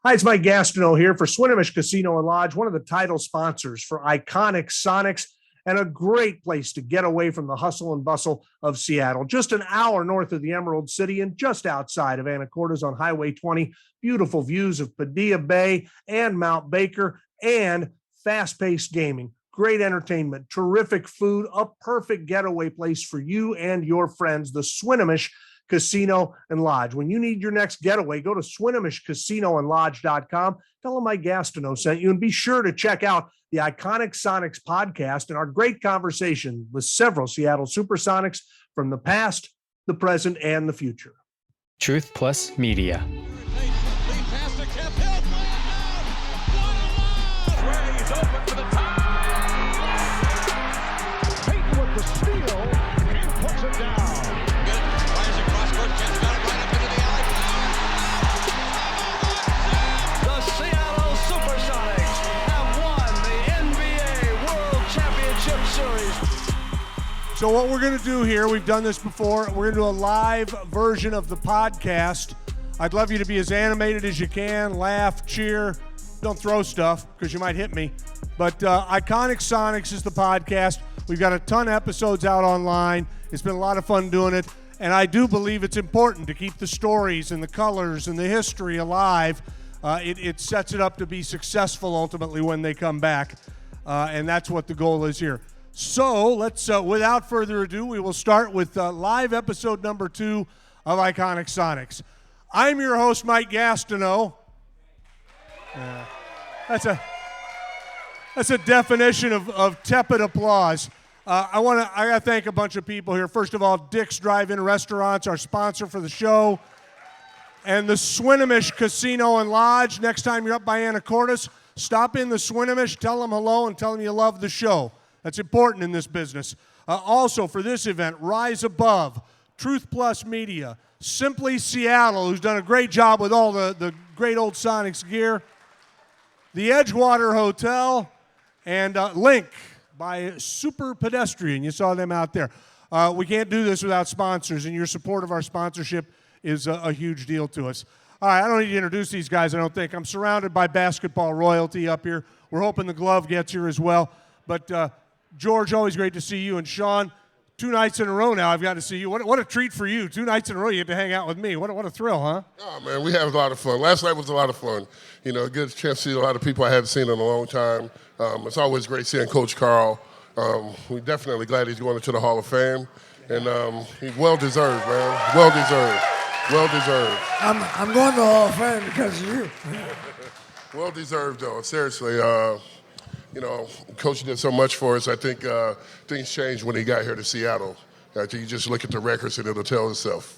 Hi, it's Mike Gastineau here for Swinomish Casino and Lodge, one of the title sponsors for iconic Sonics and a great place to get away from the hustle and bustle of Seattle. Just an hour north of the Emerald City and just outside of Anacortes on Highway 20. Beautiful views of Padilla Bay and Mount Baker and fast-paced gaming. Great entertainment, terrific food, a perfect getaway place for you and your friends, the Swinomish Casino and Lodge. When you need your next getaway, go to SwinomishCasinoandLodge.com. Tell them Mike Gastineau sent you, and be sure to check out the Iconic Sonics podcast and our great conversation with several Seattle Supersonics from the past, the present, and the future. Truth Plus Media. Payton with the steal and puts it down. So what we're going to do here, we've done this before, we're going to do a live version of the podcast. I'd love you to be as animated as you can, laugh, cheer, don't throw stuff because you might hit me. But Iconic Sonics is the podcast. We've got a ton of episodes out online. It's been a lot of fun doing it. And I do believe it's important to keep the stories and the colors and the history alive. It sets it up to be successful ultimately when they come back. And that's what the goal is here. So let's, without further ado, we will start with live episode number 2 of Iconic Sonics. I'm your host, Mike Gastineau. That's a definition of tepid applause. I gotta thank a bunch of people here. First of all, Dick's Drive-In Restaurants, our sponsor for the show, and the Swinomish Casino and Lodge. Next time you're up by Anacortes, stop in the Swinomish, tell them hello, and tell them you love the show. That's important in this business. Also, for this event, Rise Above, Truth Plus Media, Simply Seattle, who's done a great job with all the great old Sonics gear, the Edgewater Hotel, and Link by Super Pedestrian. You saw them out there. We can't do this without sponsors, and your support of our sponsorship is a huge deal to us. All right, I don't need to introduce these guys, I don't think. I'm surrounded by basketball royalty up here. We're hoping the glove gets here as well. But George, always great to see you. And Shawn, 2 nights in a row now I've got to see you. What a treat for you. 2 nights in a row you get to hang out with me. What a thrill, huh? Oh, man, we had a lot of fun. Last night was a lot of fun. You know, a good chance to see a lot of people I haven't seen in a long time. It's always great seeing Coach Karl. We're definitely glad he's going into the Hall of Fame. And he's well-deserved, man. Well-deserved. Well-deserved. I'm going to the Hall of Fame because of you. Well-deserved, though. Seriously. You know, Coach did so much for us. I think things changed when he got here to Seattle. I think you just look at the records and it'll tell itself.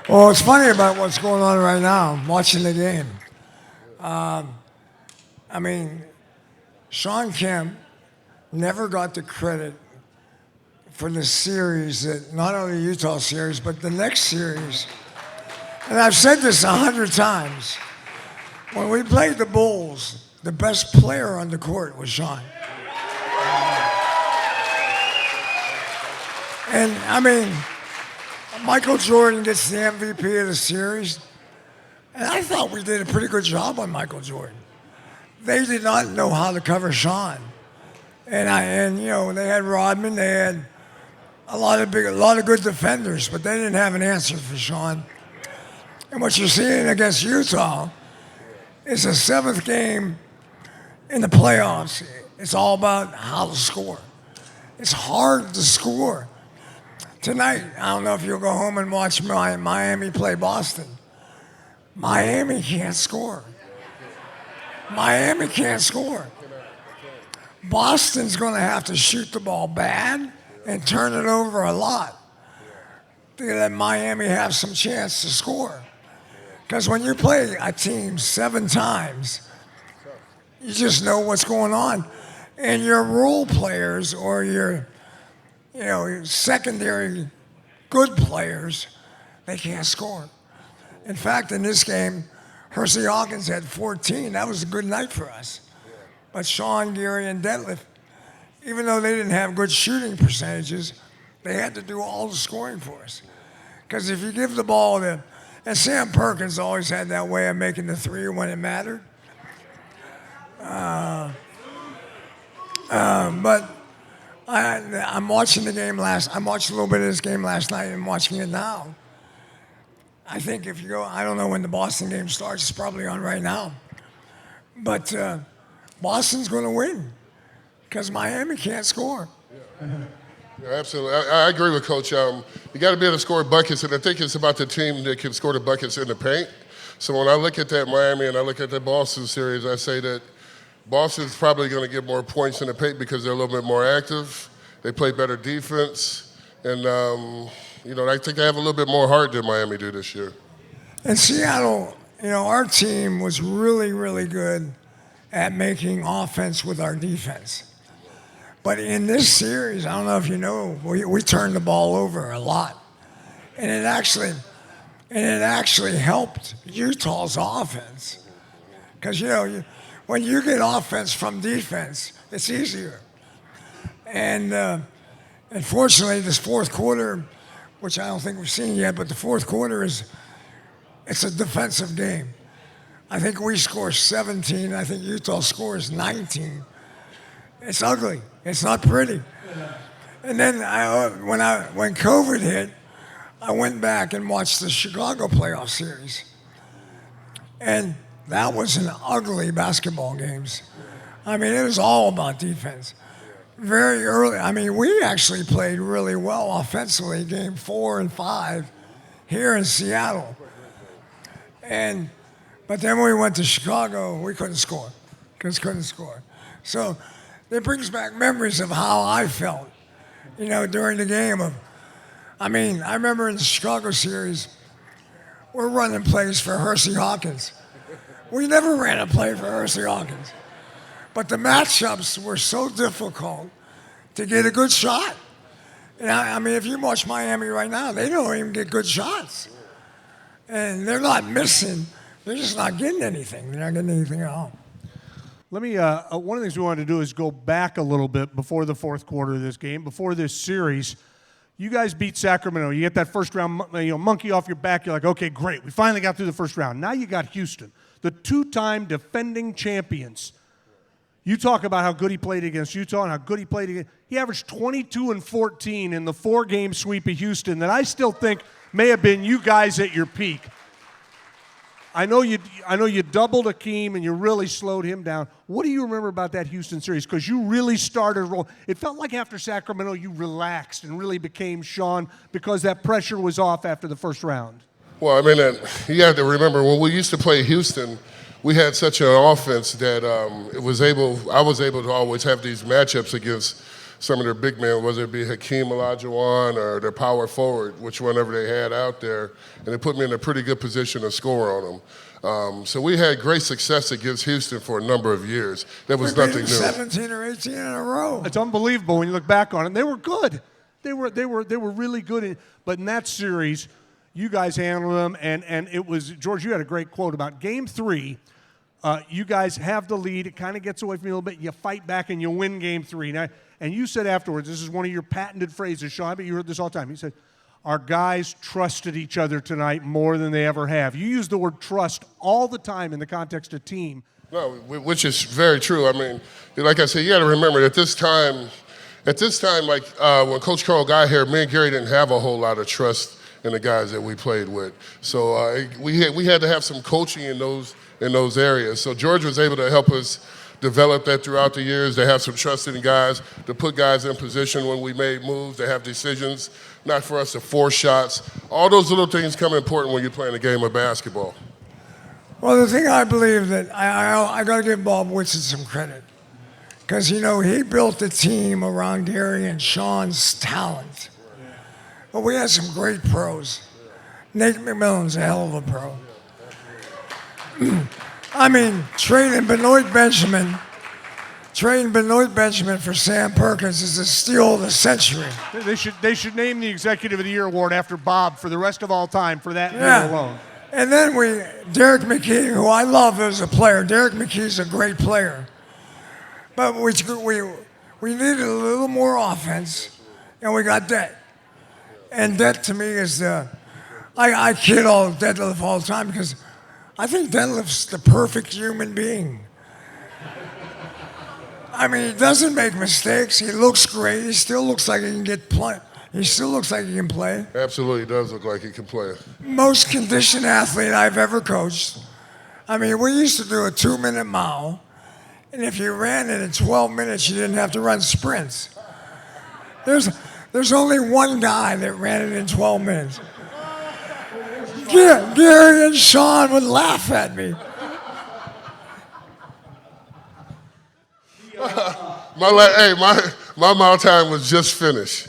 Well, it's funny about what's going on right now. I'm watching the game. I mean, Shawn Kemp never got the credit for the series, that not only the Utah series, but the next series. And I've said this 100 times. When we played the Bulls, the best player on the court was Shawn. And, I mean, Michael Jordan gets the MVP of the series, and I thought we did a pretty good job on Michael Jordan. They did not know how to cover Shawn. And you know, they had Rodman, they had a lot of good defenders, but they didn't have an answer for Shawn. And what you're seeing against Utah is a 7th game in the playoffs. It's all about how to score. It's hard to score. Tonight, I don't know if you'll go home and watch Miami play Boston. Miami can't score. Miami can't score. Boston's going to have to shoot the ball bad and turn it over a lot to let Miami have some chance to score. Because when you play a team 7 times, you just know what's going on. And your role players or your secondary good players, they can't score. In fact, in this game, Hersey Hawkins had 14. That was a good night for us. But Shawn, Gary, and Detlef, even though they didn't have good shooting percentages, they had to do all the scoring for us. Because if you give the ball to And Sam Perkins always had that way of making the three when it mattered. But I'm watching the game I watched a little bit of this game last night and watching it now. I think if you go, I don't know when the Boston game starts, it's probably on right now. But Boston's going to win because Miami can't score. Yeah, absolutely. I agree with Coach. You got to be able to score buckets, and I think it's about the team that can score the buckets in the paint. So when I look at that Miami and I look at the Boston series, I say that Boston's probably going to get more points in the paint because they're a little bit more active. They play better defense, and I think they have a little bit more heart than Miami do this year. In Seattle, our team was really, really good at making offense with our defense. But in this series, I don't know if you know, we turned the ball over a lot, and it actually helped Utah's offense, because when you get offense from defense, it's easier. And unfortunately, this fourth quarter, which I don't think we've seen yet, but the fourth quarter it's a defensive game. I think we score 17. I think Utah scores 19. It's ugly. It's not pretty. And then when COVID hit, I went back and watched the Chicago playoff series. And that was an ugly basketball games. I mean, it was all about defense. Very early. I mean, we actually played really well offensively, game 4 and 5 here in Seattle. But then when we went to Chicago, we couldn't score. So it brings back memories of how I felt, during the game. I remember in the Chicago series, we're running plays for Hersey Hawkins. We never ran a play for Hersey Hawkins. But the matchups were so difficult to get a good shot. If you watch Miami right now, they don't even get good shots. And they're not missing. They're just not getting anything. They're not getting anything at all. Let me, one of the things we wanted to do is go back a little bit before the fourth quarter of this game, before this series. You guys beat Sacramento. You get that first round, monkey off your back. You're like, okay, great. We finally got through the first round. Now you got Houston, the two-time defending champions. You talk about how good he played against Utah and how good he played against. He averaged 22 and 14 in the 4-game sweep of Houston that I still think may have been you guys at your peak. I know you doubled Akeem and you really slowed him down. What do you remember about that Houston series? Because you really started rolling. It felt like after Sacramento you relaxed and really became Shawn because that pressure was off after the first round. Well, you have to remember when we used to play Houston, we had such an offense that I was able to always have these matchups against some of their big men, whether it be Hakeem Olajuwon or their power forward, which whenever they had out there, and it put me in a pretty good position to score on them. So we had great success against Houston for a number of years. That was nothing new. 17 or 18 in a row. It's unbelievable when you look back on it. They were good. They were really good. But in that series, you guys handled them, and it was, George, you had a great quote about Game 3. You guys have the lead. It kind of gets away from you a little bit. You fight back and you win Game 3. Now, and you said afterwards, this is one of your patented phrases, Shawn, but you heard this all the time. You said, our guys trusted each other tonight more than they ever have. You use the word trust all the time in the context of team. No, which is very true. Like I said, you got to remember at this time, like when Coach Karl got here, me and Gary didn't have a whole lot of trust in the guys that we played with. So we had to have some coaching in those areas. So George was able to help us develop that throughout the years. They have some trust in guys, to put guys in position when we made moves, to have decisions, not for us to force shots. All those little things come important when you're playing a game of basketball. Well, the thing I believe that I got to give Bob Whitson some credit, because, he built the team around Gary and Shawn's talent. But we had some great pros. Nate McMillan's a hell of a pro. Trading Benoit Benjamin for Sam Perkins is the steal of the century. They should name the Executive of the Year award after Bob for the rest of all time for that year alone. And then Derek McKee, who I love as a player. Derek McKee's a great player. But we needed a little more offense, and we got Det. And Det to me is I kid all Detlef all the time because I think Detlef's the perfect human being. I mean, he doesn't make mistakes. He looks great. He still looks like he can get play. He still looks like he can play. Absolutely does look like he can play. Most conditioned athlete I've ever coached. I mean, we used to do a 2-minute mile, and if you ran it in 12 minutes, you didn't have to run sprints. There's only one guy that ran it in 12 minutes. Gary and Shawn would laugh at me. My mile time was just finished.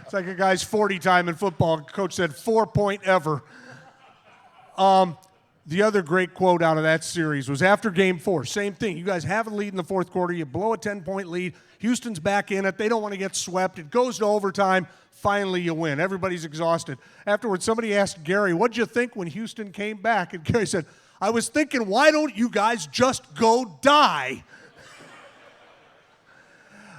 It's like a guy's 40 time in football. Coach said 4-point ever. The other great quote out of that series was after game 4. Same thing. You guys have a lead in the fourth quarter. You blow a 10-point lead. Houston's back in it. They don't want to get swept. It goes to overtime. Finally, you win. Everybody's exhausted. Afterwards, somebody asked Gary, what'd you think when Houston came back? And Gary said, I was thinking, why don't you guys just go die?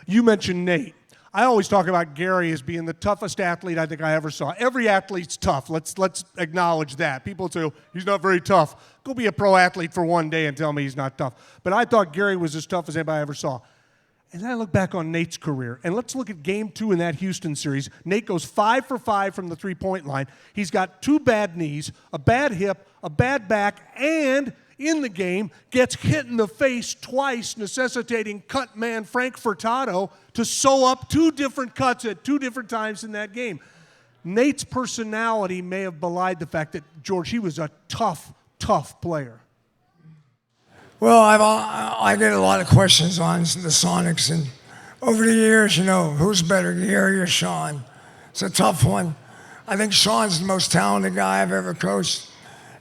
You mentioned Nate. I always talk about Gary as being the toughest athlete I think I ever saw. Every athlete's tough. Let's acknowledge that. People say, he's not very tough. Go be a pro athlete for one day and tell me he's not tough. But I thought Gary was as tough as anybody I ever saw. And then I look back on Nate's career, and let's look at game 2 in that Houston series. Nate goes 5 for 5 from the three-point line. He's got 2 bad knees, a bad hip, a bad back, and in the game gets hit in the face twice, necessitating cut man Frank Furtado to sew up 2 different cuts at 2 different times in that game. Nate's personality may have belied the fact that, George, he was a tough, tough player. Well, I get a lot of questions on the Sonics, and over the years, who's better, Gary or Shawn? It's a tough one. I think Shawn's the most talented guy I've ever coached,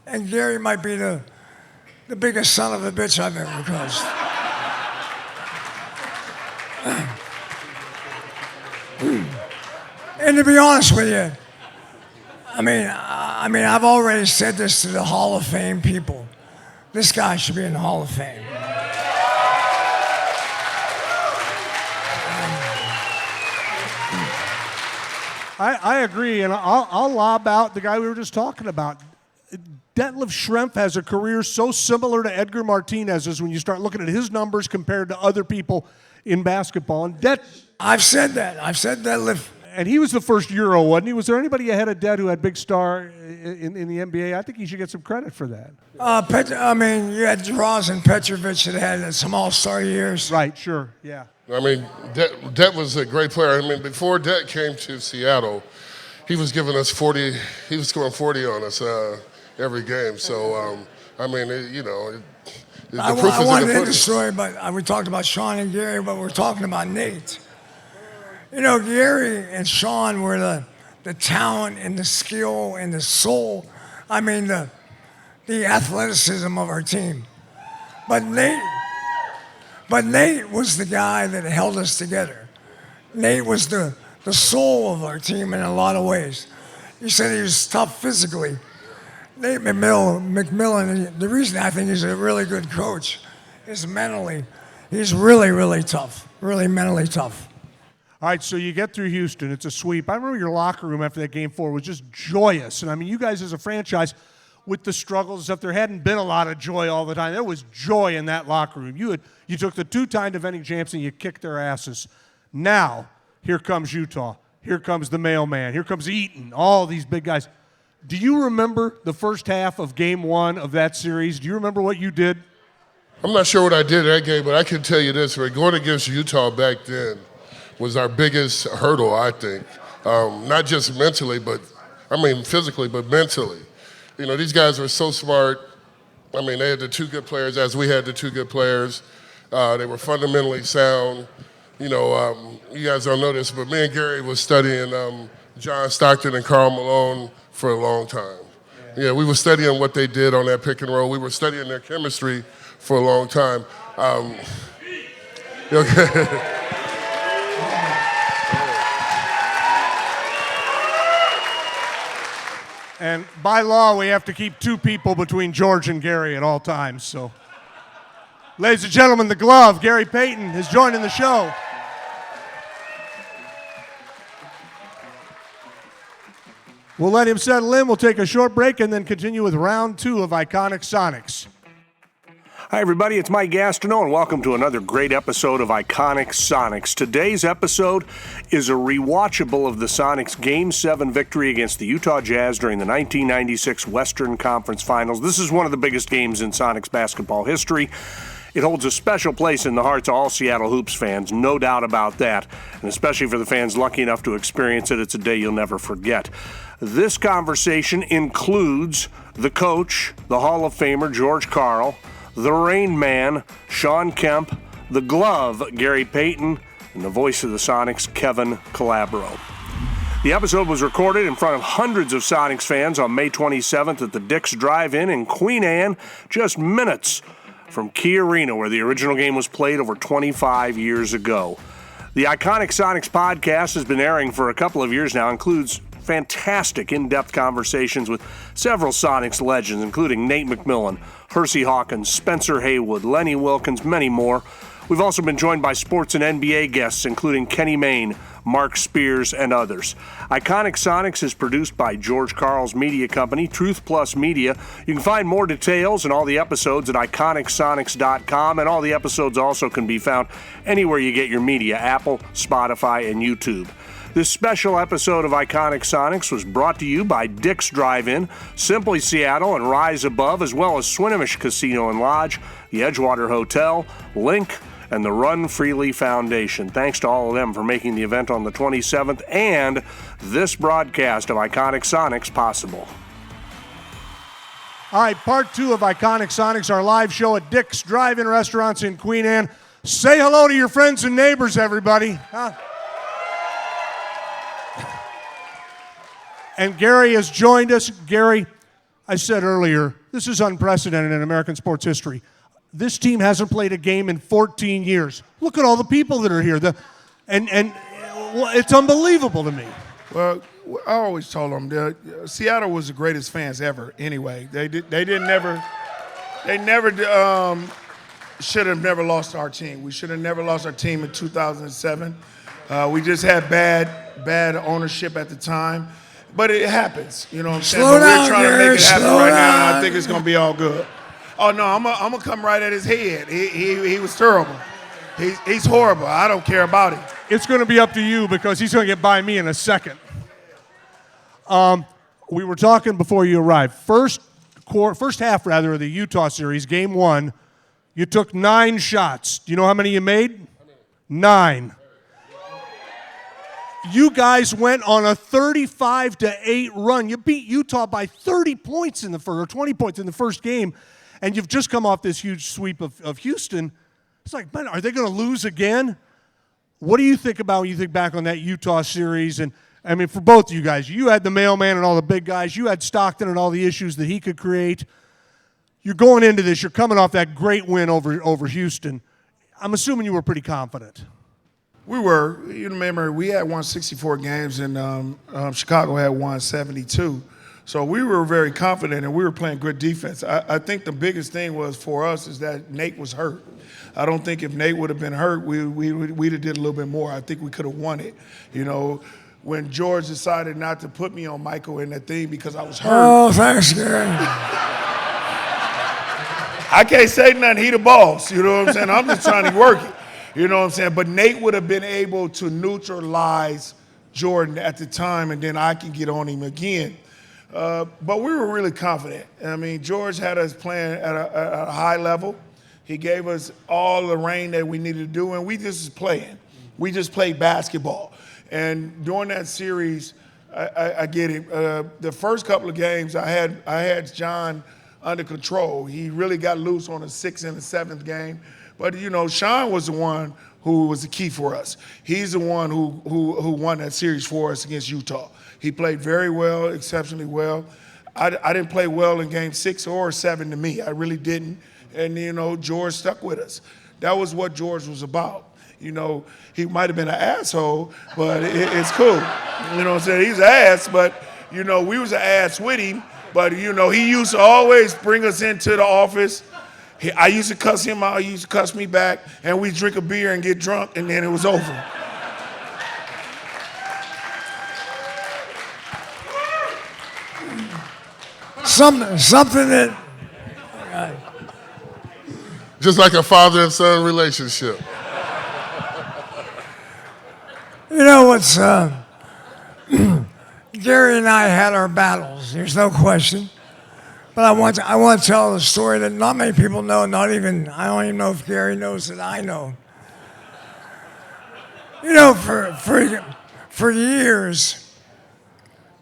and Gary might be the biggest son of a bitch I've ever coached. And to be honest with you, I mean, I've already said this to the Hall of Fame people. This guy should be in the Hall of Fame. I agree, and I'll lob out the guy we were just talking about. Detlef Schrempf has a career so similar to Edgar Martinez's when you start looking at his numbers compared to other people in basketball. And I've said that. I've said Detlef. And he was the first Euro, wasn't he? Was there anybody ahead of Det who had big star in the NBA? I think he should get some credit for that. You had Draws and Petrovic that had some all-star years. Right, sure, yeah. I mean, Det was a great player. I mean, before Det came to Seattle, he was giving us 40. He was scoring 40 on us every game. So, the proof is in the pudding. I wanted to end the story, but we talked about Shawn and Gary, but we're talking about Nate. Gary and Shawn were the talent and the skill and the soul. I mean, the athleticism of our team. But Nate was the guy that held us together. Nate was the soul of our team in a lot of ways. You said he was tough physically. Nate McMillan, the reason I think he's a really good coach is mentally. He's really, really tough, really mentally tough. All right, so you get through Houston. It's a sweep. I remember your locker room after that game 4 was just joyous. And, you guys as a franchise, with the struggles and stuff, there hadn't been a lot of joy all the time. There was joy in that locker room. You took the 2-time defending champs and you kicked their asses. Now, here comes Utah. Here comes the mailman. Here comes Eaton, all these big guys. Do you remember the first half of game 1 of that series? Do you remember what you did? I'm not sure what I did that game, but I can tell you this. Going against Utah back then was our biggest hurdle, I think. Not just mentally, physically, but mentally. These guys were so smart. They had the 2 good players as we had the 2 good players. They were fundamentally sound. You guys don't know this, but me and Gary was studying John Stockton and Karl Malone for a long time. Yeah, we were studying what they did on that pick and roll. We were studying their chemistry for a long time. Okay. And by law, we have to keep 2 people between George and Gary at all times. So, ladies and gentlemen, the glove, Gary Payton, is joining the show. We'll let him settle in. We'll take a short break and then continue with round 2 of Iconic Sonics. Hi, everybody. It's Mike Gastineau, and welcome to another great episode of Iconic Sonics. Today's episode is a rewatchable of the Sonics' Game 7 victory against the Utah Jazz during the 1996 Western Conference Finals. This is one of the biggest games in Sonics basketball history. It holds a special place in the hearts of all Seattle Hoops fans, no doubt about that. And especially for the fans lucky enough to experience it, it's a day you'll never forget. This conversation includes the coach, the Hall of Famer, George Karl, the Rain Man, Shawn Kemp, the glove, Gary Payton, and the voice of the Sonics, Kevin Calabro. The episode was recorded in front of hundreds of Sonics fans on May 27th at the Dick's Drive-In in Queen Anne, just minutes from Key Arena, where the original game was played over 25 years ago. The Iconic Sonics podcast has been airing for a couple of years now, includes fantastic in-depth conversations with several Sonics legends, including Nate McMillan, Hersey Hawkins, Spencer Haywood, Lenny Wilkins, many more. We've also been joined by sports and NBA guests, including Kenny Mayne, Mark Spears, and others. Iconic Sonics is produced by George Karl's media company, Truth Plus Media. You can find more details and all the episodes at iconicsonics.com, and all the episodes also can be found anywhere you get your media, Apple, Spotify, and YouTube. This special episode of Iconic Sonics was brought to you by Dick's Drive-In, Simply Seattle, and Rise Above, as well as Swinomish Casino and Lodge, the Edgewater Hotel, Link, and the Run Freely Foundation. Thanks to all of them for making the event on the 27th and this broadcast of Iconic Sonics possible. All right, part 2 of Iconic Sonics, our live show at Dick's Drive-In Restaurants in Queen Anne. Say hello to your friends and neighbors, everybody. Huh? And Gary has joined us. Gary, I said earlier, this is unprecedented in American sports history. This team hasn't played a game in 14 years. Look at all the people that are here. And it's unbelievable to me. Well, I always told them Seattle was the greatest fans ever. Anyway, they never should have never lost our team. We should have never lost our team in 2007. We just had bad ownership at the time. But it happens, you know what I'm saying? But we're trying to make it happen right now, and I think it's going to be all good. Oh, no, I'm going to come right at his head. He was terrible. He's horrible. I don't care about him. It's going to be up to you because he's going to get by me in a second. We were talking before you arrived. First half of the Utah series, game 1, you took 9 shots. Do you know how many you made? 9. You guys went on a 35-8 run. You beat Utah by 30 points in the first, or 20 points in the first game, and you've just come off this huge sweep of Houston. It's like, man, are they going to lose again? What do you think about when you think back on that Utah series? And I mean, for both of you guys, you had the mailman and all the big guys. You had Stockton and all the issues that he could create. You're going into this. You're coming off that great win over Houston. I'm assuming you were pretty confident. We were. You remember, we had won 64 games, and Chicago had won 72. So we were very confident, and we were playing good defense. I think the biggest thing was for us is that Nate was hurt. I don't think if Nate would have been hurt, we'd have did a little bit more. I think we could have won it. You know, when George decided not to put me on Michael in that thing because I was hurt. Oh, thanks, Gary. I can't say nothing. He the boss. You know what I'm saying? I'm just trying to work it. You know what I'm saying? But Nate would have been able to neutralize Jordan at the time, and then I can get on him again. But we were really confident. I mean, George had us playing at a high level. He gave us all the rain that we needed to do, and we just was playing. We just played basketball. And during that series, I get it. The first couple of games, I had John under control. He really got loose on the 6th and the 7th game. But, you know, Shawn was the one who was the key for us. He's the one who won that series for us against Utah. He played very well, exceptionally well. I didn't play well in game 6 or 7 to me. I really didn't. And, you know, George stuck with us. That was what George was about. You know, he might have been an asshole, but it's cool. You know what I'm saying? He's an ass, but, you know, we was an ass with him. But, you know, he used to always bring us into the office. I used to cuss him out, he used to cuss me back, and we'd drink a beer and get drunk, and then it was over. something that Just like a father and son relationship. you know what's Gary and I had our battles. There's no question. But I want to tell a story that not many people know. I don't even know if Gary knows that I know. You know, for years,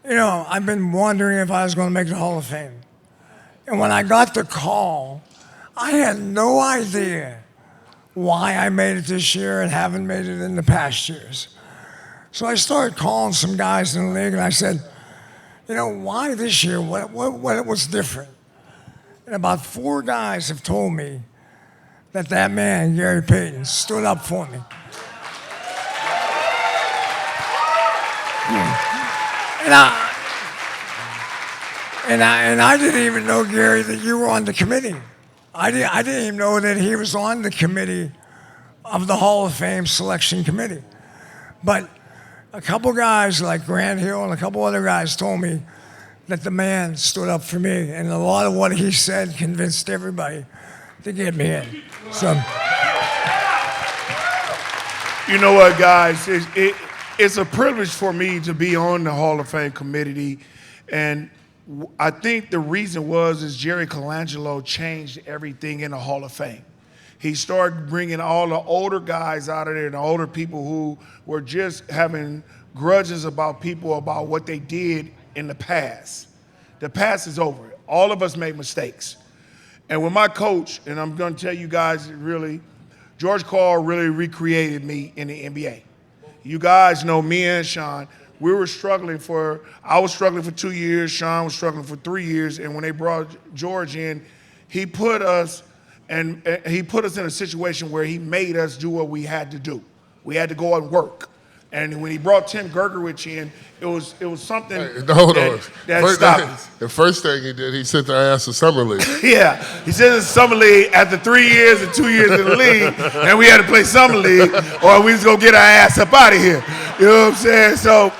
you know, I've been wondering if I was going to make the Hall of Fame. And when I got the call, I had no idea why I made it this year and haven't made it in the past years. So I started calling some guys in the league, and I said, you know, why this year? What was different? And about 4 guys have told me that man, Gary Payton, stood up for me. And I didn't even know, Gary, that you were on the committee. I didn't even know that he was on the committee of the Hall of Fame selection committee. But a couple guys like Grant Hill and a couple other guys told me that the man stood up for me, and a lot of what he said convinced everybody to get me in. So, You know what, guys? It's a privilege for me to be on the Hall of Fame committee, and I think the reason is Jerry Colangelo changed everything in the Hall of Fame. He started bringing all the older guys out of there, and the older people who were just having grudges about people about what they did in the past. The past is over. All of us made mistakes. And with my coach, and I'm going to tell you guys really, George Karl really recreated me in the NBA. You guys know me and Shawn, I was struggling for 2 years, Shawn was struggling for 3 years, and when they brought George in, he put us in a situation where he made us do what we had to do. We had to go and work. And when he brought Tim Gergerich in, it was something that stopped us. The first thing he did, he sent our ass to Summer League. Yeah, he sent us to Summer League after 3 years and 2 years in the league, and we had to play Summer League, or we was going to get our ass up out of here. You know what I'm saying? So,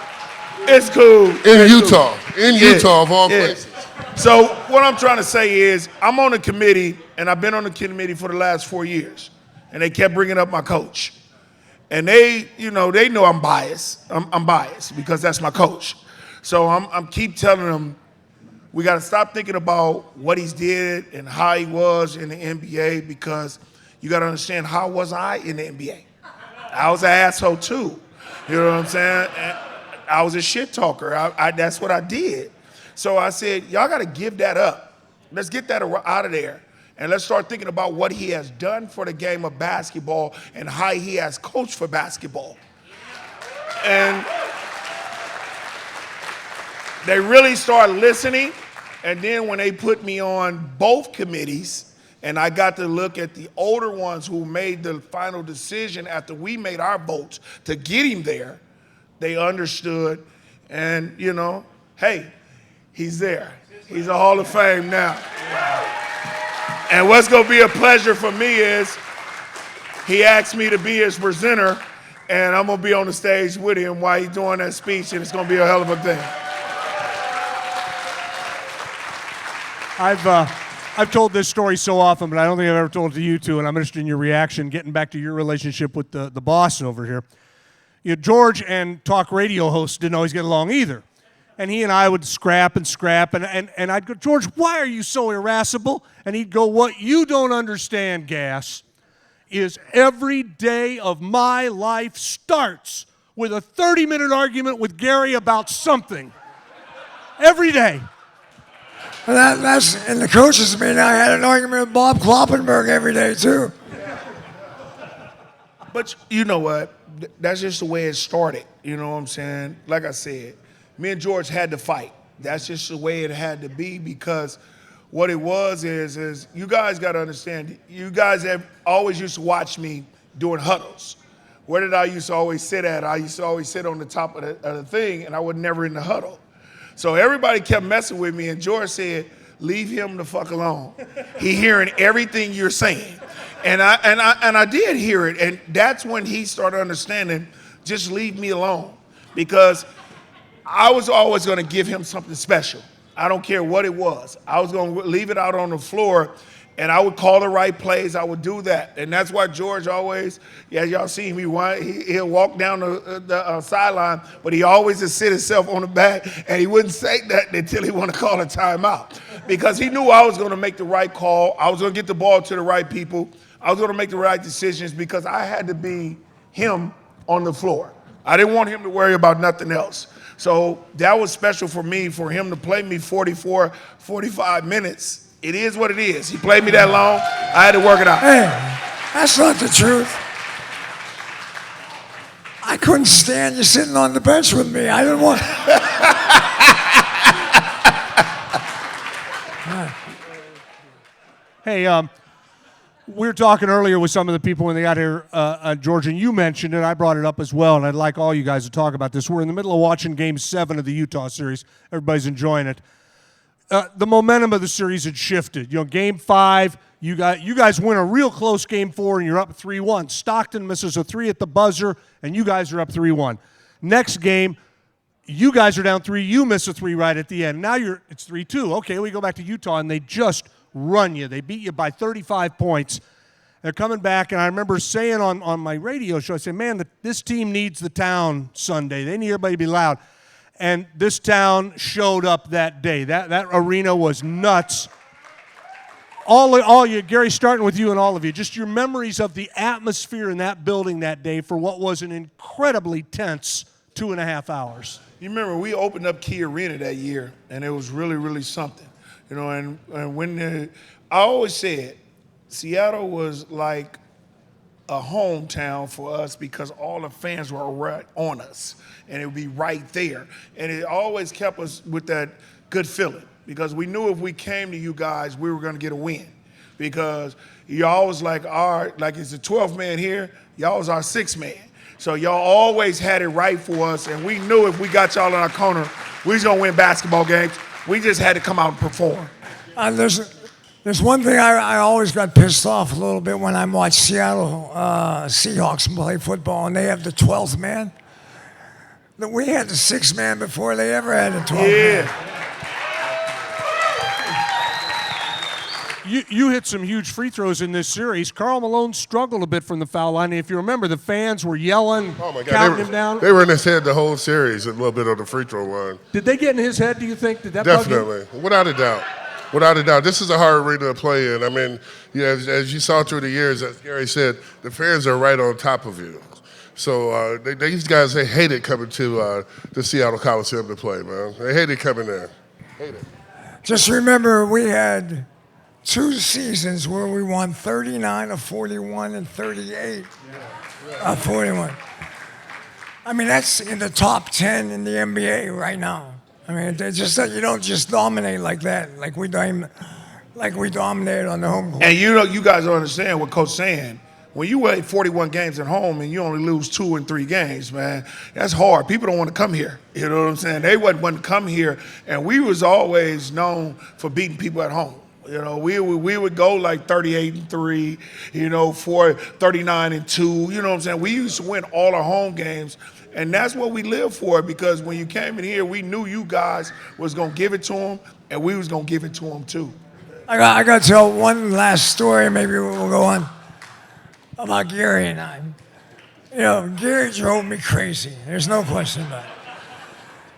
it's cool. In Utah, of all places. So, what I'm trying to say is, I'm on the committee, and I've been on the committee for the last 4 years, and they kept bringing up my coach. And they know I'm biased. I'm biased because that's my coach. So I'm keep telling them, we got to stop thinking about what he's did and how he was in the NBA, because you got to understand, how was I in the NBA? I was an asshole too. You know what I'm saying? I was a shit talker. That's what I did. So I said, y'all got to give that up. Let's get that out of there. And let's start thinking about what he has done for the game of basketball and how he has coached for basketball. And they really started listening. And then when they put me on both committees, and I got to look at the older ones who made the final decision after we made our votes to get him there, they understood. And, hey, he's there. He's a Hall of Fame now. And what's going to be a pleasure for me is he asked me to be his presenter, and I'm going to be on the stage with him while he's doing that speech, and it's going to be a hell of a thing. I've told this story so often, but I don't think I've ever told it to you two, and I'm interested in your reaction, getting back to your relationship with the boss over here. George and talk radio hosts didn't always get along either. And he and I would scrap, and I'd go, George, why are you so irascible? And he'd go, what you don't understand, Gas, is every day of my life starts with a 30-minute argument with Gary about something. Every day. That's in the coaches meeting. I had an argument with Bob Kloppenberg every day too. But you know what? That's just the way it started. You know what I'm saying? Like I said, me and George had to fight. That's just the way it had to be, because what it was is you guys got to understand, you guys have always used to watch me doing huddles. Where did I used to always sit at? I used to always sit on the top of the thing, and I was never in the huddle. So everybody kept messing with me, and George said, leave him the fuck alone. He hearing everything you're saying. And I did hear it, and that's when he started understanding, just leave me alone. Because I was always going to give him something special. I don't care what it was. I was going to leave it out on the floor, and I would call the right plays. I would do that. And that's why George always, as y'all see him, he'll walk down the sideline, but he always just sit himself on the back, and he wouldn't say that until he wanted to call a timeout. Because he knew I was going to make the right call. I was going to get the ball to the right people. I was going to make the right decisions because I had to be him on the floor. I didn't want him to worry about nothing else. So that was special for me, for him to play me 44, 45 minutes. It is what it is. He played me that long. I had to work it out. Hey, that's not the truth. I couldn't stand you sitting on the bench with me. I didn't want. Hey, we were talking earlier with some of the people when they got here, George, and you mentioned it. I brought it up as well, and I'd like all you guys to talk about this. We're in the middle of watching Game 7 of the Utah series. Everybody's enjoying it. The momentum of the series had shifted. You know, Game 5, you guys win a real close Game 4, and you're up 3-1. Stockton misses a 3 at the buzzer, and you guys are up 3-1. Next game, you guys are down 3. You miss a 3 right at the end. Now it's 3-2. Okay, we go back to Utah, and they just run you. They beat you by 35 points. They're coming back, and I remember saying on my radio show, I said, man, this team needs the town Sunday. They need everybody to be loud. And this town showed up that day. That arena was nuts. All you, Gary, starting with you and all of you, just your memories of the atmosphere in that building that day for what was an incredibly tense 2.5 hours. You remember we opened up Key Arena that year, and it was really, really something. You know, and when I always said Seattle was like a hometown for us because all the fans were right on us, and it would be right there. And it always kept us with that good feeling because we knew if we came to you guys, we were going to get a win because y'all was like it's a 12th man here, y'all was our 6th man. So y'all always had it right for us, and we knew if we got y'all in our corner, we was going to win basketball games. We just had to come out and perform. There's one thing I always got pissed off a little bit when I watched Seattle Seahawks play football, and they have the 12th man. We had the 6th man before they ever had the 12th man. You hit some huge free throws in this series. Karl Malone struggled a bit from the foul line. If you remember, the fans were yelling, counting him down. They were in his head the whole series, a little bit on the free throw line. Did they get in his head, do you think? Did that Definitely, without a doubt. Without a doubt. This is a hard arena to play in. I mean, as you saw through the years, as Gary said, the fans are right on top of you. So these guys, they hated coming to the Seattle Coliseum to play, man. They hated coming there. Hate it. Just remember, we had 2 seasons where we won 39 of 41 and 38 of 41. I mean, that's in the top 10 in the NBA right now. I mean, it's just that you don't just dominate like that, like we dominated on the home court. And you guys don't understand what Coach's saying. When you win 41 games at home and you only lose 2 and 3 games, man, that's hard. People don't want to come here. You know what I'm saying? They wouldn't want to come here, and we was always known for beating people at home. You know, we would go like 38-3, 39-2. You know what I'm saying? We used to win all our home games. And that's what we lived for because when you came in here, we knew you guys was going to give it to them, and we was going to give it to them too. I got to tell one last story, maybe we'll go on, about Gary and I. You know, Gary drove me crazy. There's no question about it.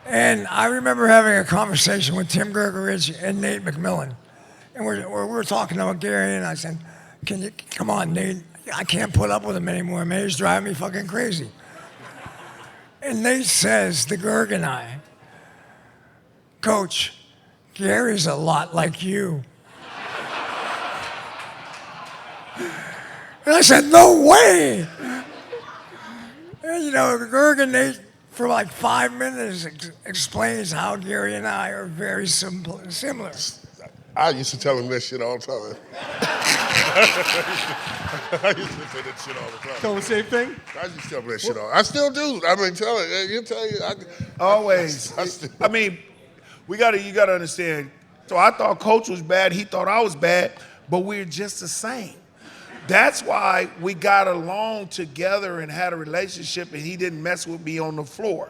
And I remember having a conversation with Tim Gergerich and Nate McMillan. And we're talking about Gary, and I said, come on, Nate, I can't put up with him anymore, man. He's driving me fucking crazy. And Nate says to Gerg and I, Coach, Gary's a lot like you. And I said, no way. And Gerg and Nate, for like 5 minutes, explains how Gary and I are very similar. I used to tell him that shit all the time. I used to say that shit all the time. Tell the same thing? I used to tell him that shit all. I still do. I mean, tell you. Always. I mean, you got to understand. So I thought Coach was bad. He thought I was bad, but we're just the same. That's why we got along together and had a relationship, and he didn't mess with me on the floor.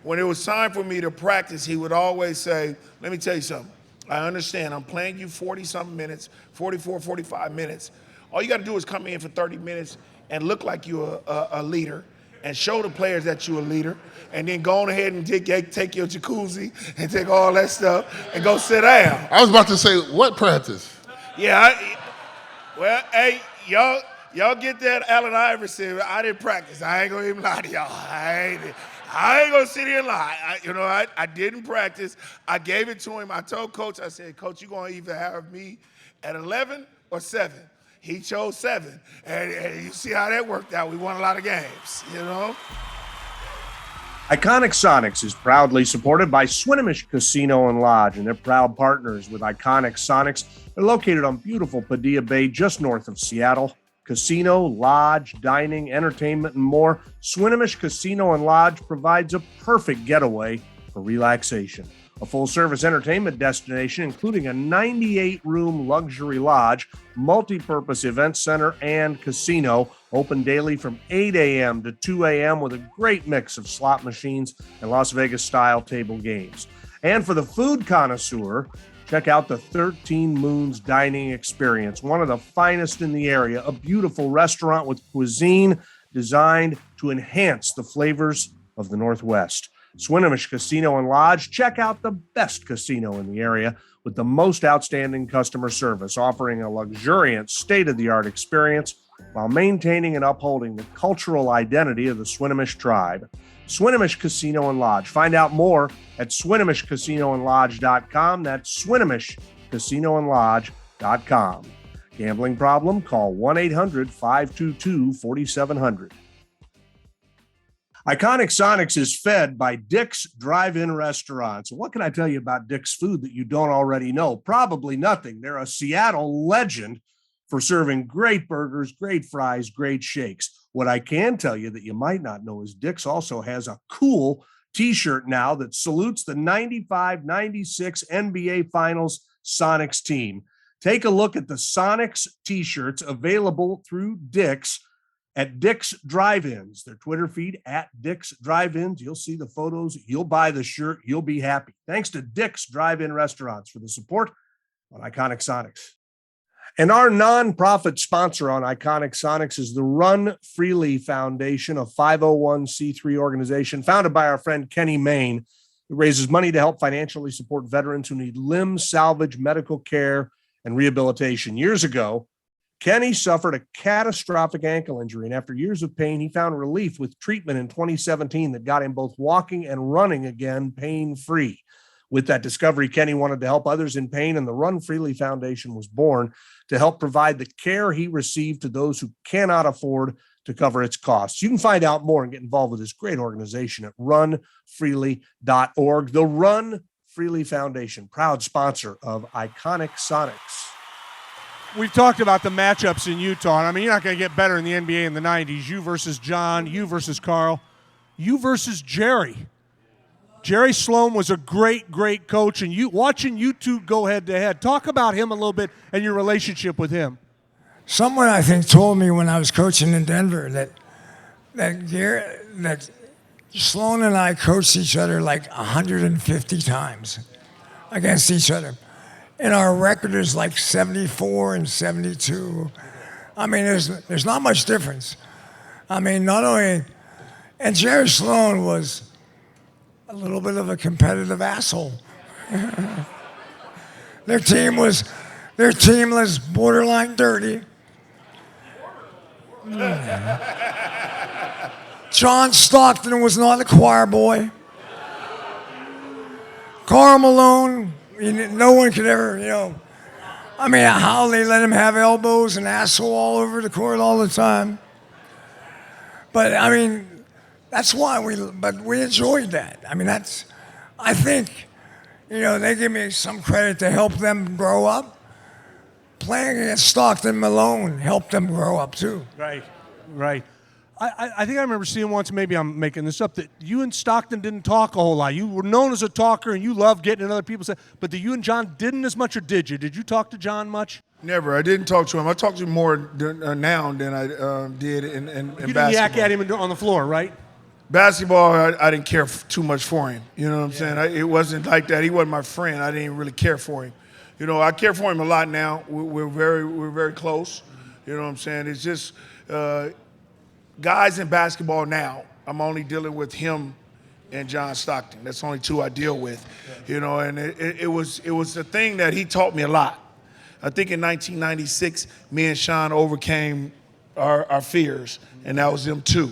When it was time for me to practice, he would always say, let me tell you something. I understand I'm playing you 40-something minutes, 44, 45 minutes. All you got to do is come in for 30 minutes and look like you're a leader and show the players that you're a leader, and then go on ahead and take your jacuzzi and take all that stuff and go sit down. I was about to say, what practice? Yeah, well, hey, y'all get that Allen Iverson. I didn't practice. I ain't gonna even lie to y'all. I ain't gonna sit here and lie. I didn't practice. I gave it to him. I told Coach, I said, Coach, you're gonna either have me at 11 or 7. He chose 7, and you see how that worked out. We won a lot of games, Iconic Sonics is proudly supported by Swinomish Casino and Lodge, and they're proud partners with Iconic Sonics. They're located on beautiful Padilla Bay, just north of Seattle. Casino, lodge, dining, entertainment, and more. Swinomish Casino and Lodge provides a perfect getaway for relaxation. A full-service entertainment destination, including a 98-room luxury lodge, multi-purpose event center, and casino, open daily from 8 a.m. to 2 a.m. with a great mix of slot machines and Las Vegas-style table games. And for the food connoisseur, check out the 13 Moons Dining Experience, one of the finest in the area, a beautiful restaurant with cuisine designed to enhance the flavors of the Northwest. Swinomish Casino and Lodge, check out the best casino in the area with the most outstanding customer service, offering a luxuriant, state-of-the-art experience while maintaining and upholding the cultural identity of the Swinomish tribe. Swinomish Casino and Lodge. Find out more at SwinomishCasinoandLodge.com. That's SwinomishCasinoandLodge.com. Gambling problem? Call 1-800-522-4700. Iconic Sonics is fed by Dick's Drive-In Restaurants. What can I tell you about Dick's food that you don't already know? Probably nothing. They're a Seattle legend for serving great burgers, great fries, great shakes. What I can tell you that you might not know is Dick's also has a cool t-shirt now that salutes the 95-96 NBA Finals Sonics team. Take a look at the Sonics t-shirts available through Dick's at Dick's Drive-Ins, their Twitter feed at Dick's Drive-Ins. You'll see the photos. You'll buy the shirt. You'll be happy. Thanks to Dick's Drive-In Restaurants for the support on Iconic Sonics. And our nonprofit sponsor on Iconic Sonics is the Run Freely Foundation, a 501c3 organization founded by our friend Kenny Main, who raises money to help financially support veterans who need limb salvage, medical care, and rehabilitation. Years ago, Kenny suffered a catastrophic ankle injury, and after years of pain, he found relief with treatment in 2017 that got him both walking and running again pain-free. With that discovery, Kenny wanted to help others in pain, and the Run Freely Foundation was born to help provide the care he received to those who cannot afford to cover its costs. You can find out more and get involved with this great organization at runfreely.org. The Run Freely Foundation, proud sponsor of Iconic Sonics. We've talked about the matchups in Utah. I mean, you're not going to get better in the NBA in the 90s. You versus John, you versus Karl, you versus Jerry. Jerry Sloan was a great, great coach, and watching you two go head-to-head. Talk about him a little bit and your relationship with him. Someone, I think, told me when I was coaching in Denver that Sloan and I coached each other like 150 times against each other. And our record is like 74 and 72. I mean, there's not much difference. I mean, not only, and Jerry Sloan was a little bit of a competitive asshole. Their team was borderline dirty. John Stockton was not a choir boy. Karl Malone, no one could ever, I mean, how they let him have elbows and asshole all over the court all the time. But, I mean, that's why we enjoyed that. I mean, I think, they give me some credit to help them grow up. Playing against Stockton Malone helped them grow up, too. Right. I think I remember seeing once, maybe I'm making this up, that you and Stockton didn't talk a whole lot. You were known as a talker, and you loved getting in other people's, but that you and John didn't as much, or did you? Did you talk to John much? Never. I didn't talk to him. I talk to him more now than I did in basketball. You didn't yak at him on the floor, right? Basketball, I didn't care too much for him. You know what I'm saying? It wasn't like that. He wasn't my friend. I didn't really care for him. You know, I care for him a lot now. We're very close. You know what I'm saying? It's just guys in basketball now. I'm only dealing with him and John Stockton. That's the only two I deal with. You know, and it was the thing that he taught me a lot. I think in 1996, me and Shawn overcame our fears, and that was them too.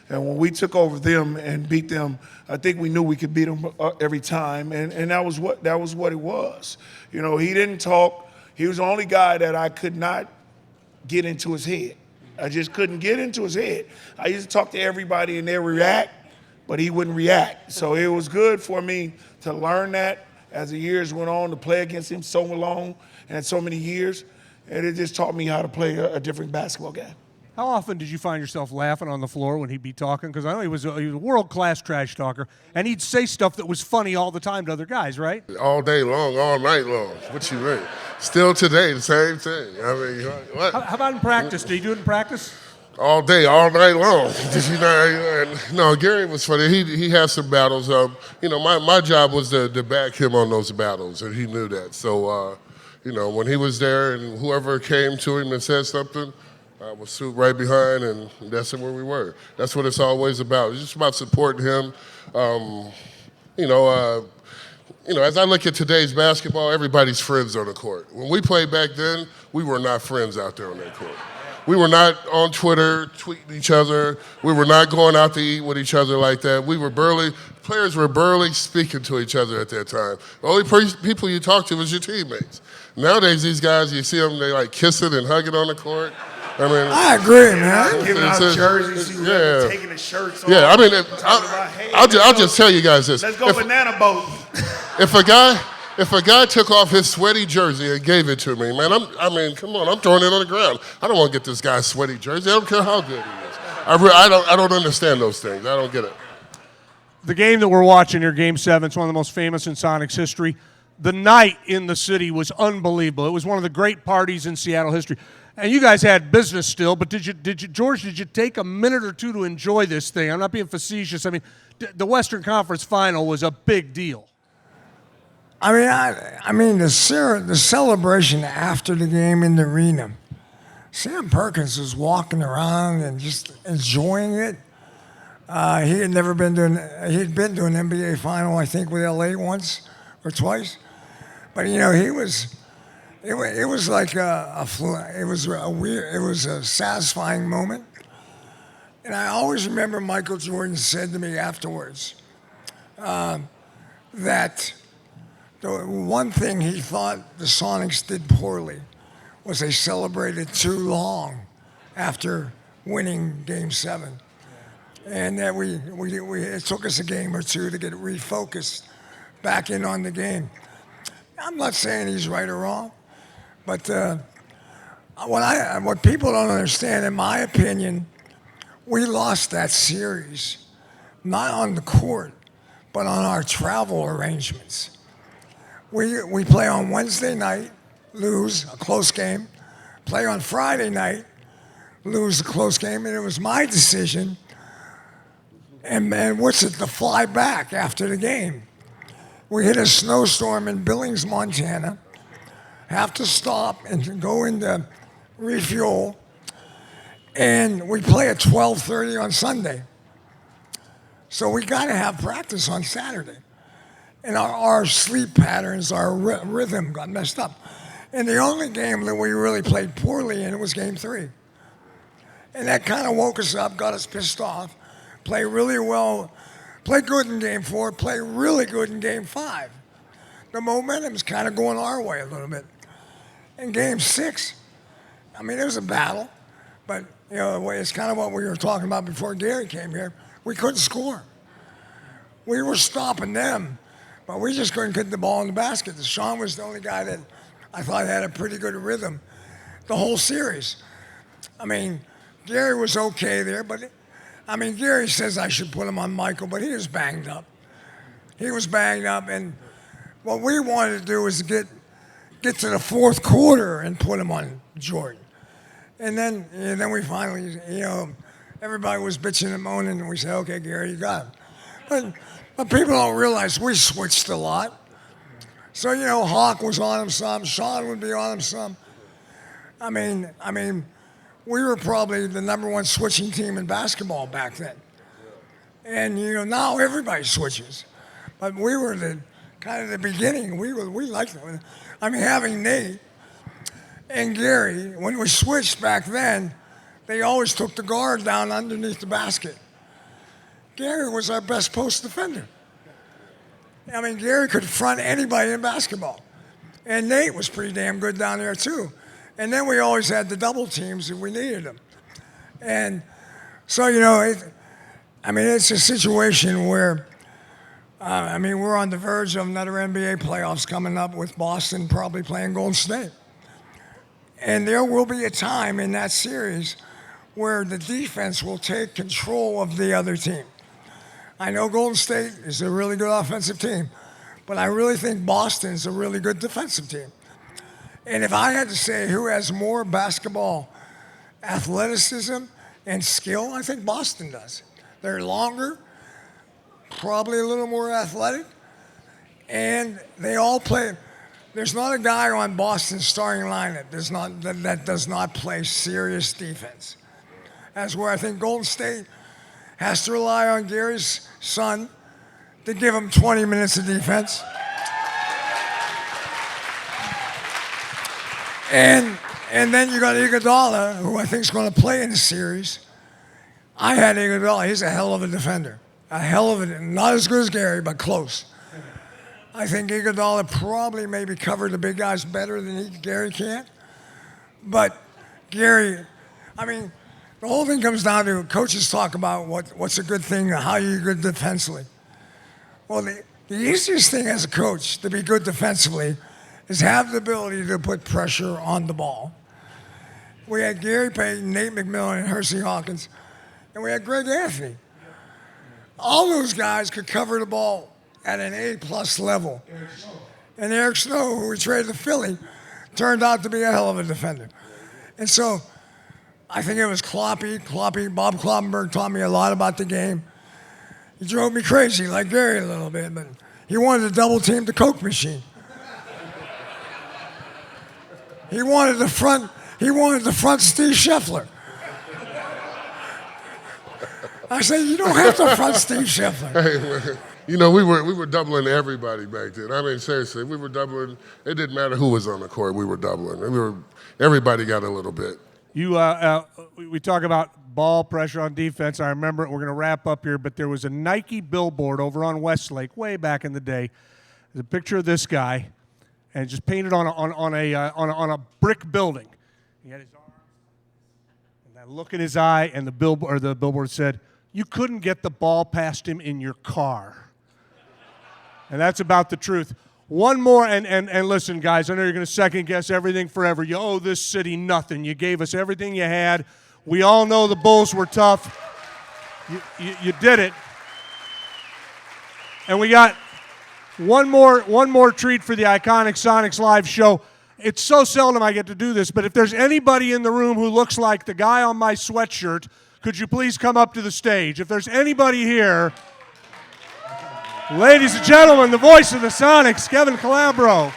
And when we took over them and beat them, I think we knew we could beat them every time, and that was what it was. You know, he didn't talk. He was the only guy that I could not get into his head. I just couldn't get into his head. I used to talk to everybody and they react, but he wouldn't react. So it was good for me to learn that as the years went on, to play against him so long and so many years, and it just taught me how to play a different basketball game. How often did you find yourself laughing on the floor when he'd be talking? Because I know he was a world-class trash talker, and he'd say stuff that was funny all the time to other guys, right? All day long, all night long. What you mean? Still today, the same thing. I mean, what? How about in practice? Do you do it in practice? All day, all night long. Did you know? No, Gary was funny. He had some battles. You know, my job was to back him on those battles, and he knew that. So, you know, when he was there and whoever came to him and said something, I was swoop right behind, and that's where we were. That's what it's always about. It's just about supporting him. You know, as I look at today's basketball, everybody's friends on the court. When we played back then, we were not friends out there on that court. We were not on Twitter tweeting each other. We were not going out to eat with each other like that. Players were barely speaking to each other at that time. The only people you talk to was your teammates. Nowadays, these guys, you see them, they like kissing and hugging on the court. I mean, I agree, man. Giving out jerseys, taking the shirts off. Yeah, I mean, I'll just tell you guys this. Let's go banana boat. If a guy took off his sweaty jersey and gave it to me, man, come on, I'm throwing it on the ground. I don't want to get this guy's sweaty jersey. I don't care how good he is. I don't understand those things. I don't get it. The game that we're watching here, Game 7, it's one of the most famous in Sonics history. The night in the city was unbelievable. It was one of the great parties in Seattle history. And you guys had business still, but George, did you take a minute or two to enjoy this thing? I'm not being facetious. I mean, the Western Conference Final was a big deal. I mean, the celebration after the game in the arena. Sam Perkins was walking around and just enjoying it. He had been to an NBA final, I think, with LA once or twice. But you know, it was like it was a satisfying moment. And I always remember Michael Jordan said to me afterwards that the one thing he thought the Sonics did poorly was they celebrated too long after winning Game 7. And that it took us a game or two to get refocused back in on the game. I'm not saying he's right or wrong, but what people don't understand, in my opinion, we lost that series, not on the court, but on our travel arrangements. We play on Wednesday night, lose a close game, play on Friday night, lose a close game, and it was my decision, and to fly back after the game. We hit a snowstorm in Billings, Montana, have to stop and go into refuel, and we play at 12:30 on Sunday. So we got to have practice on Saturday. And our sleep patterns, our rhythm got messed up. And the only game that we really played poorly in was Game 3. And that kind of woke us up, got us pissed off, play really well, play good in Game 4, play really good in Game 5. The momentum's kind of going our way a little bit. In Game 6, I mean, it was a battle, but you know, it's kind of what we were talking about before Gary came here. We couldn't score. We were stopping them, but we just couldn't get the ball in the basket. Shawn was the only guy that I thought had a pretty good rhythm the whole series. I mean, Gary was okay there, but Gary says I should put him on Michael, but he was banged up. He was banged up, and what we wanted to do was get to the fourth quarter and put him on Jordan. And then we finally, everybody was bitching and moaning, and we said, okay, Gary, you got him. But people don't realize we switched a lot. So, Hawk was on him some, Shawn would be on him some. I mean, we were probably the number one switching team in basketball back then. And, now everybody switches. But we were the beginning. We liked it. I mean, having Nate and Gary, when we switched back then, they always took the guard down underneath the basket. Gary was our best post defender. I mean, Gary could front anybody in basketball. And Nate was pretty damn good down there, too. And then we always had the double teams if we needed them. And so, it's a situation where, we're on the verge of another NBA playoffs coming up with Boston probably playing Golden State. And there will be a time in that series where the defense will take control of the other team. I know Golden State is a really good offensive team, but I really think Boston's a really good defensive team. And if I had to say who has more basketball athleticism and skill, I think Boston does. They're longer, probably a little more athletic, and they all play. There's not a guy on Boston's starting lineup that does not play serious defense. That's where I think Golden State has to rely on Gary's son to give him 20 minutes of defense. And then you got Iguodala, who I think is going to play in the series. I had Iguodala. He's a hell of a defender. Not as good as Gary, but close. I think Iguodala probably maybe covered the big guys better than Gary can. But Gary, the whole thing comes down to coaches talk about what's a good thing, how you're good defensively. Well, the easiest thing as a coach to be good defensively is have the ability to put pressure on the ball. We had Gary Payton, Nate McMillan, and Hersey Hawkins, and we had Greg Anthony. All those guys could cover the ball at an A+ level. And Eric Snow, who we traded to Philly, turned out to be a hell of a defender. And so I think it was Kloppy. Bob Kloppenberg taught me a lot about the game. He drove me crazy, like Gary a little bit, but he wanted to double team the Coke machine. He wanted the front Steve Scheffler. I said, you don't have to front Steve Scheffler. Hey, we were doubling everybody back then. Seriously, we were doubling. It didn't matter who was on the court. We were doubling. Everybody got a little bit. We talk about ball pressure on defense. I remember it. We're going to wrap up here, but there was a Nike billboard over on Westlake way back in the day. There's a picture of this guy, and just painted on a brick building. He had his arm and that look in his eye, and the billboard said, "You couldn't get the ball past him in your car." And that's about the truth. One more, and listen, guys, I know you're going to second guess everything forever. You owe this city nothing. You gave us everything you had. We all know the Bulls were tough. You did it. And we got one more treat for the Iconic Sonics live show. It's so seldom I get to do this, but if there's anybody in the room who looks like the guy on my sweatshirt, could you please come up to the stage? If there's anybody here, ladies and gentlemen, the voice of the Sonics, Kevin Calabro.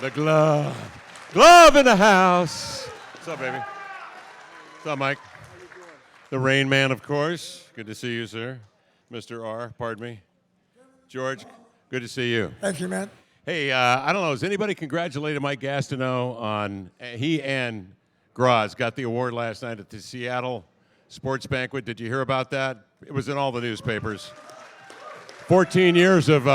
The glove in the house. What's up, baby? What's up, Mike? The Rain Man, of course. Good to see you, sir. Mr. R, pardon me. George, good to see you. Thank you, man. Hey, I don't know, has anybody congratulated Mike Gastineau on, he and Graz got the award last night at the Seattle Sports Banquet. Did you hear about that? It was in all the newspapers. 14 years of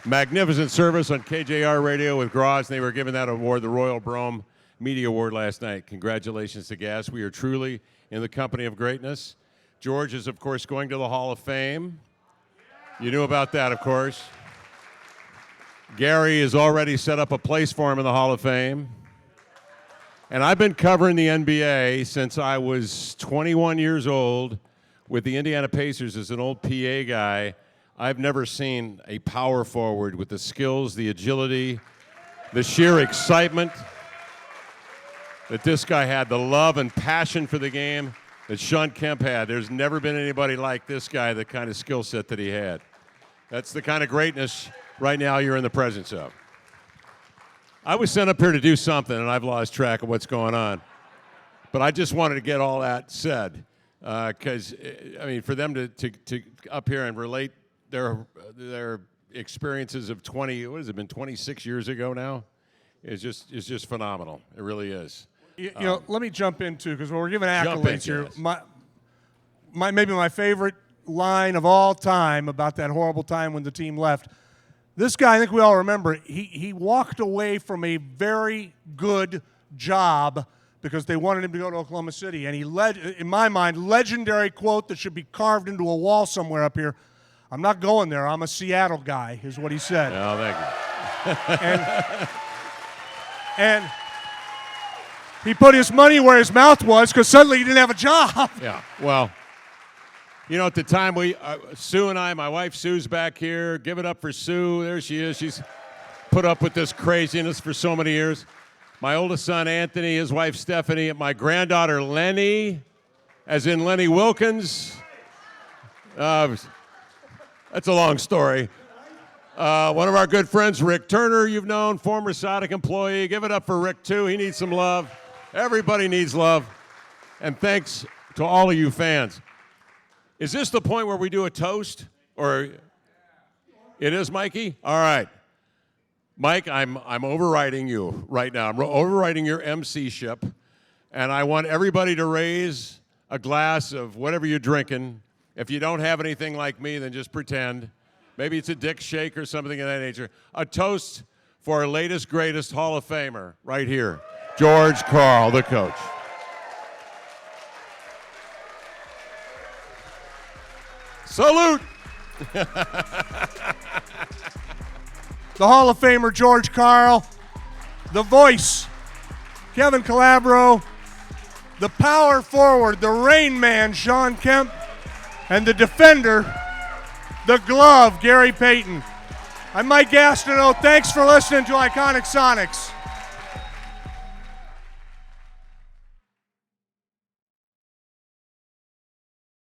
magnificent service on KJR radio with Graz, and they were given that award, the Royal Brome Media Award last night. Congratulations to Gas. We are truly in the company of greatness. George is, of course, going to the Hall of Fame. You knew about that, of course. Gary has already set up a place for him in the Hall of Fame. And I've been covering the NBA since I was 21 years old with the Indiana Pacers as an old PA guy. I've never seen a power forward with the skills, the agility, the sheer excitement that this guy had, the love and passion for the game. that Shawn Kemp had. There's never been anybody like this guy, the kind of skill set that he had. That's the kind of greatness right now you're in the presence of. I was sent up here to do something, and I've lost track of what's going on. But I just wanted to get all that said, because, I mean, for them to up here and relate their experiences of 26 years ago now, is just phenomenal. It really is. You know, let me jump into, because we're giving accolades here. Yes. Maybe my favorite line of all time about that horrible time when the team left. This guy, I think we all remember, he walked away from a very good job because they wanted him to go to Oklahoma City. And he led, in my mind, legendary quote that should be carved into a wall somewhere up here. "I'm not going there. I'm a Seattle guy," is what he said. Oh, thank you. And he put his money where his mouth was because suddenly he didn't have a job. Yeah, well, you know, at the time, Sue and I, my wife Sue's back here. Give it up for Sue. There she is. She's put up with this craziness for so many years. My oldest son, Anthony, his wife, Stephanie, and my granddaughter, Lenny, as in Lenny Wilkins. That's a long story. One of our good friends, Rick Turner, you've known, former Sonic employee. Give it up for Rick, too. He needs some love. Everybody needs love. And thanks to all of you fans. Is this the point where we do a toast? Or it is, Mikey? All right. Mike, I'm overriding you right now. I'm overriding your MC-ship. And I want everybody to raise a glass of whatever you're drinking. If you don't have anything like me, then just pretend. Maybe it's a dick shake or something of that nature. A toast for our latest, greatest Hall of Famer right here, George Karl, the coach. Salute! The Hall of Famer, George Karl. The voice, Kevin Calabro. The power forward, the Rain Man, Shawn Kemp. And the defender, the glove, Gary Payton. I'm Mike Gastineau. Thanks for listening to Iconic Sonics.